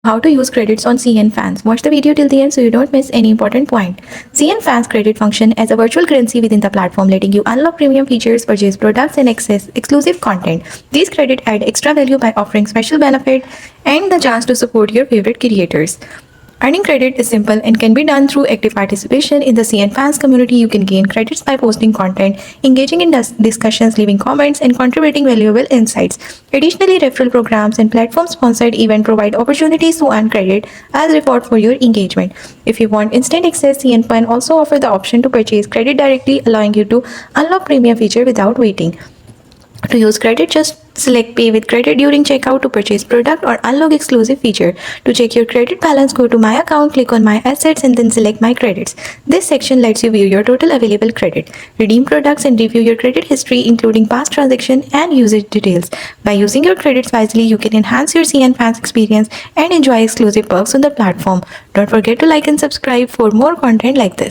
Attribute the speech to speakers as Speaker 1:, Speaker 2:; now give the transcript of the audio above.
Speaker 1: How to use credits on Cnfans. Watch the video till the end so you don't miss any important point. Cnfans credit function as a virtual currency within the platform, letting you unlock premium features, purchase products, and access exclusive content. These credits add extra value by offering special benefit and the chance to support your favorite creators. Earning credit is simple and can be done through active participation in the Cnfans community. You can gain credits by posting content, engaging in discussions, leaving comments, and contributing valuable insights. Additionally, referral programs and platform-sponsored events provide opportunities to earn credit as reward for your engagement. If you want instant access, Cnfans also offer the option to purchase credit directly, allowing you to unlock premium feature without waiting. To use credit, just select Pay with Credit during checkout to purchase product or unlock exclusive feature. To check your credit balance, go to My Account, click on My Assets, and then select My Credits. This section lets you view your total available credit, redeem products, and review your credit history, including past transaction and usage details. By using your credits wisely, you can enhance your Cnfans experience and enjoy exclusive perks on the platform. Don't forget to like and subscribe for more content like this.